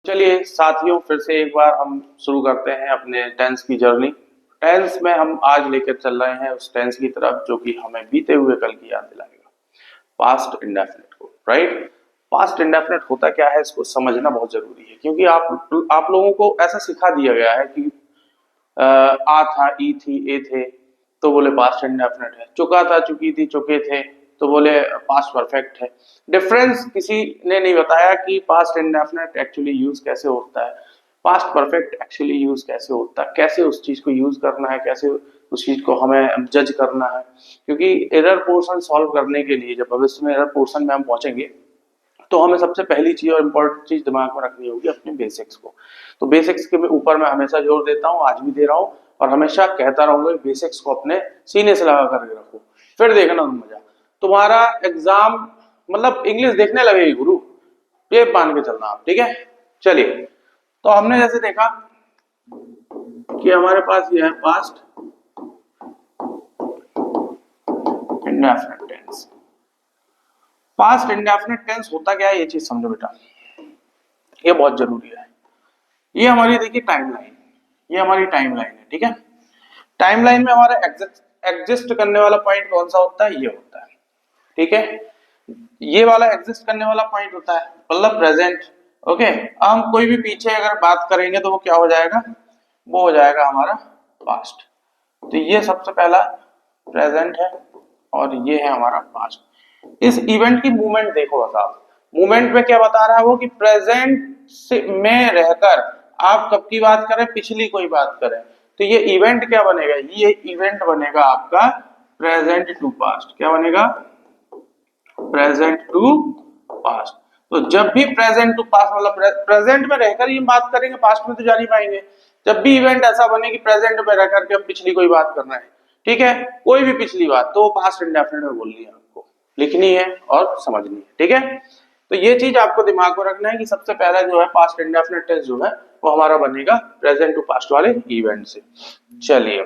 चलिए साथियों, फिर से एक बार हम शुरू करते हैं अपने टेंस की जर्नी। टेंस में हम आज लेकर चल रहे हैं उस टेंस की तरफ जो कि हमें बीते हुए कल की याद दिलाएगा, पास्ट इंडेफिनिट को। राइट, पास्ट इंडेफिनिट होता क्या है इसको समझना बहुत जरूरी है, क्योंकि आप लोगों को ऐसा सिखा दिया गया है कि आ था, ई थी, ए थे तो बोले पास्ट इंडेफिनिट है, चुका था, चुकी थी, चुके थे तो बोले पास्ट परफेक्ट है। डिफरेंस किसी ने नहीं बताया कि पास्ट इंडेफिनिट एक्चुअली यूज कैसे होता है, पास्ट परफेक्ट एक्चुअली यूज कैसे होता है, कैसे उस चीज को यूज करना है, कैसे उस चीज को हमें जज करना है। क्योंकि एरर पोर्शन सॉल्व करने के लिए जब भविष्य में एरर पोर्शन में हम पहुंचेंगे तो हमें सबसे पहली चीज और इम्पोर्टेंट चीज दिमाग में रखनी होगी अपने बेसिक्स को। तो बेसिक्स के ऊपर मैं हमेशा जोर देता हूँ, आज भी दे रहा हूँ और हमेशा कहता रहूंगा, बेसिक्स को अपने सीने से लगा करके रखो, फिर देखना तुम मजा। तुम्हारा एग्जाम मतलब इंग्लिश देखने लगेगी गुरु, ये मान के चलना आप, ठीक है। चलिए, तो हमने जैसे देखा कि हमारे पास ये है past indefinite tense. Past indefinite tense होता क्या है ये चीज समझो बेटा, ये बहुत जरूरी है। ये हमारी देखिए टाइमलाइन, ये हमारी टाइमलाइन है, ठीक है। टाइमलाइन में हमारा एग्जिस्ट करने वाला पॉइंट कौन सा होता है, ये होता है, ठीक है। ये वाला एग्जिस्ट करने वाला पॉइंट होता है मतलब प्रेजेंट। ओके, हम कोई भी पीछे अगर बात करेंगे तो वो क्या हो जाएगा, वो हो जाएगा हमारा पास्ट। तो ये सबसे पहला प्रेजेंट है और ये है हमारा पास्ट। इस इवेंट की मूवमेंट देखो बस आप, मूवमेंट में क्या बता रहा है वो कि प्रेजेंट में रहकर आप कब की बात करें, पिछली कोई बात करें, तो ये इवेंट क्या बनेगा, ये इवेंट बनेगा आपका प्रेजेंट टू पास्ट। क्या बनेगा, प्रेजेंट टू पास्ट। तो जब भी प्रेजेंट टू पास्ट मतलब प्रेजेंट में रहकर ही बात करेंगे, पास्ट में तो जा नहीं पाएंगे। जब भी इवेंट ऐसा बने कि प्रेजेंट में रहकर के हम पिछली कोई बात करना है, ठीक है, कोई भी पिछली बात, तो पास्ट इंडेफिनिट में बोलनी है, आपको लिखनी है और समझनी है, ठीक है। तो ये चीज आपको दिमाग में रखना है कि सबसे पहला जो है पास्ट इंडेफिनिट टेंस जो है वो हमारा बनेगा प्रेजेंट टू पास्ट वाले इवेंट से। चलिए,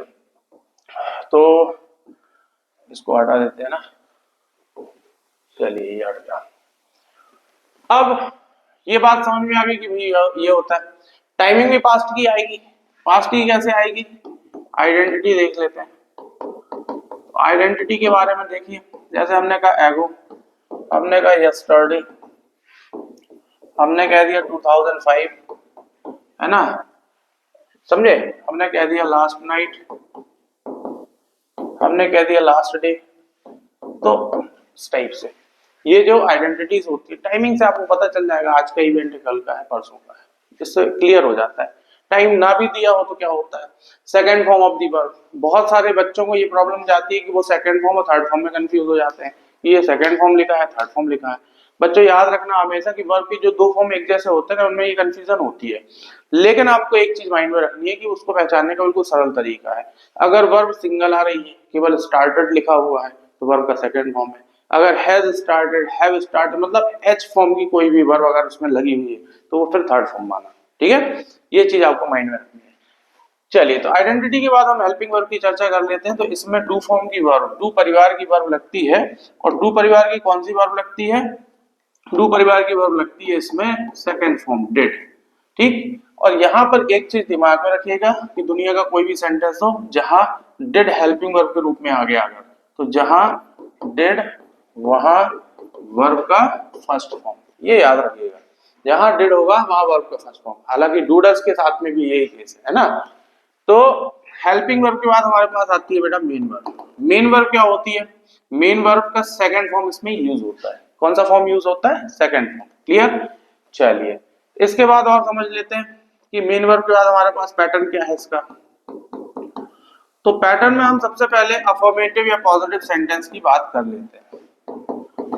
तो इसको हटा देते हैं ना, चलिए ये हट गया। अब ये बात समझ में आ गई कि भाई ये होता है। टाइमिंग भी पास्ट की आएगी, पास्ट की कैसे आएगी, आइडेंटिटी देख लेते हैं। आइडेंटिटी के बारे में देखिए, जैसे हमने कहा एगो, हमने कहा यस्टरडे, हमने कह दिया 2005, है ना, समझे, हमने कह दिया लास्ट नाइट, हमने कह दिया लास्ट डे। तो इस टाइप से ये जो आइडेंटिटीज होती है, टाइमिंग से आपको पता चल जाएगा आज का इवेंट कल का है, परसों का है, इससे क्लियर हो जाता है। टाइम ना भी दिया हो तो क्या होता है, second form of the verb. बहुत सारे बच्चों को ये प्रॉब्लम जाती है कि वो सेकंड फॉर्म और थर्ड फॉर्म में कंफ्यूज हो जाते हैं, ये सेकंड फॉर्म लिखा है, थर्ड फॉर्म लिखा है। बच्चों याद रखना हमेशा कि वर्ब की जो दो फॉर्म एक जैसे होते हैं उनमें ये कंफ्यूजन होती है, लेकिन आपको एक चीज माइंड में रखनी है कि उसको पहचानने का बिल्कुल सरल तरीका है। अगर वर्ब सिंगल आ रही है, केवल स्टार्टेड लिखा हुआ है, तो वर्ब का सेकंड फॉर्म है। अगर हैज स्टार्टेड, हैव स्टार्टेड मतलब एच फॉर्म की कोई भी वर्ब अगर उसमें लगी हुई है तो वो फिर थर्ड फॉर्म माना, ठीक है। ये चीज आपको माइंड में रखनी है। चलिए, तो आइडेंटिटी के बाद हम हेल्पिंग वर्ब की चर्चा कर लेते हैं। तो इसमें डू फॉर्म की वर्ब, डू परिवार की वर्ब लगती है, और डू परिवार की कौन सी वर्ब लगती है, डू परिवार की वर्ब लगती है इसमें सेकंड फॉर्म डिड, ठीक। और यहाँ पर एक चीज दिमाग में रखिएगा कि दुनिया का कोई भी सेंटेंस हो जहां डिड हेल्पिंग वर्ब के रूप में आ गया, अगर तो जहां डिड वहां वर्ब का फर्स्ट फॉर्म, ये याद रखिएगा, जहां डिड होगा वहां वर्ब का फर्स्ट फॉर्म। हालांकि डू डज के साथ में भी यही केस है ना। तो हेल्पिंग वर्ब के बाद हमारे पास आती है बेटा मेन वर्ब। मेन वर्ब क्या होती है, मेन वर्ब का सेकंड फॉर्म इसमें यूज होता है। कौन सा फॉर्म यूज होता है, सेकंड फॉर्म, क्लियर। चलिए, इसके बाद और समझ लेते हैं कि मेन वर्ब के बाद हमारे पास पैटर्न क्या है इसका। तो पैटर्न में हम सबसे पहले अफर्मेटिव या पॉजिटिव सेंटेंस की बात कर लेते हैं।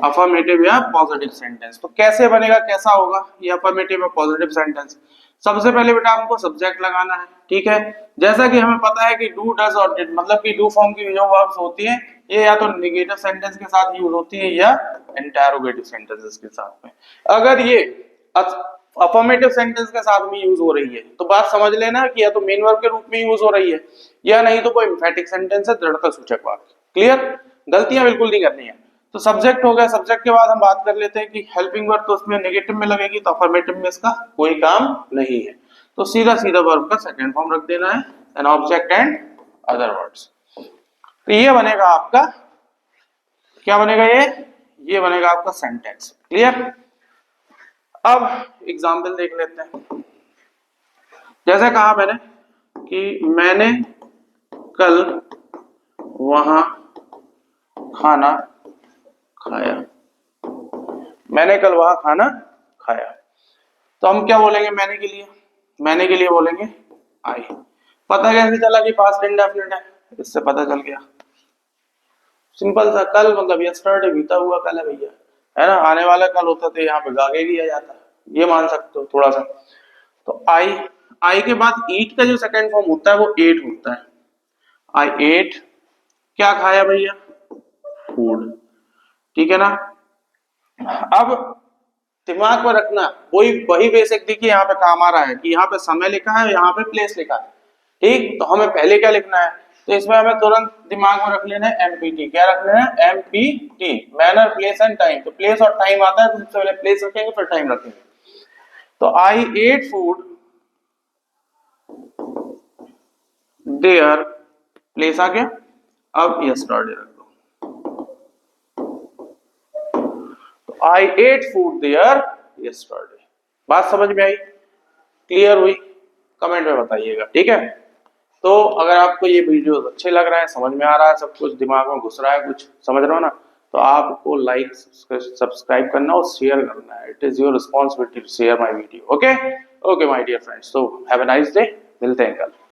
अफर्मेटिव या पॉजिटिव सेंटेंस तो कैसे बनेगा, कैसा होगा ये अफर्मेटिव या पॉजिटिव सेंटेंस। सबसे पहले बेटा हमको सब्जेक्ट लगाना है, ठीक है। जैसा कि हमें पता है कि डू डज और डिड मतलब कि डू फॉर्म की जो वर्ब्स होती हैं ये या तो नेगेटिव सेंटेंस के साथ यूज होती है या इंटरोगेटिव सेंटेंसेस के साथ में। अगर ये अफर्मेटिव सेंटेंस के साथ में यूज हो रही है तो बात समझ लेना कि या तो मेन वर्ब के रूप में यूज हो रही है या नहीं तो कोई एम्फेटिक सेंटेंस है, दृढ़ता सूचक वाक्य, क्लियर। गलतियां बिल्कुल नहीं करनी है। तो सब्जेक्ट हो गया, सब्जेक्ट के बाद हम बात कर लेते हैं कि हेल्पिंग वर्ब तो उसमें नेगेटिव में लगेगी, तो अफर्मेटिव में इसका कोई काम नहीं है, तो सीधा सीधा वर्ब का सेकंड फॉर्म रख देना है, an object and other words. तो ये बनेगा आपका, क्या बनेगा ये बनेगा आपका सेंटेंस। क्लियर? अब एग्जाम्पल देख लेते हैं। जैसे कहा मैंने कि मैंने कल वहां खाना खाया, मैंने कल वहां खाना खाया, तो हम क्या बोलेंगे मैंने के लिए बोलेंगे आई। पता कैसे चला कि पास्ट इंडेफिनिट है? इससे पता चल गया, सिंपल सा, कल मतलब यस्टरडे, बीता हुआ कल है भैया, है ना, आने वाला कल होता तो यहाँ पे गागे दिया जाता, ये मान सकते हो थोड़ा सा। तो आई के बाद ईट का जो सेकंड फॉर्म होता है वो एट होता है, आई एट, क्या खाया भैया? फूड। ठीक है ना? अब दिमाग में रखना, वही बेसिक देखिए यहाँ पे काम आ रहा है कि यहाँ पे समय लिखा है, यहाँ पे प्लेस लिखा है, ठीक, तो हमें पहले क्या लिखना है, तो इसमें हमें तुरंत दिमाग में रख लेना है एमपीटी। क्या रख लेना है? Empty, manner, place and time. तो प्लेस और टाइम आता है तो सबसे पहले प्लेस रखेंगे फिर टाइम रखेंगे। तो आई एट फूड देयर, प्लेस आ गया, अब यस्टरडे रख दो, तो आई एट फूड देयर यस्टरडे। बात समझ में आई? क्लियर हुई? कमेंट में बताइएगा, ठीक है? तो अगर आपको ये वीडियो अच्छे लग रहा है, समझ में आ रहा है, सब कुछ दिमाग में घुस रहा है, कुछ समझ रहे हो ना, तो आपको लाइक सब्सक्राइब करना और शेयर करना है। It is your responsibility to share my video. Okay okay my dear friends, तो हैव अ नाइस डे, मिलते हैं कल।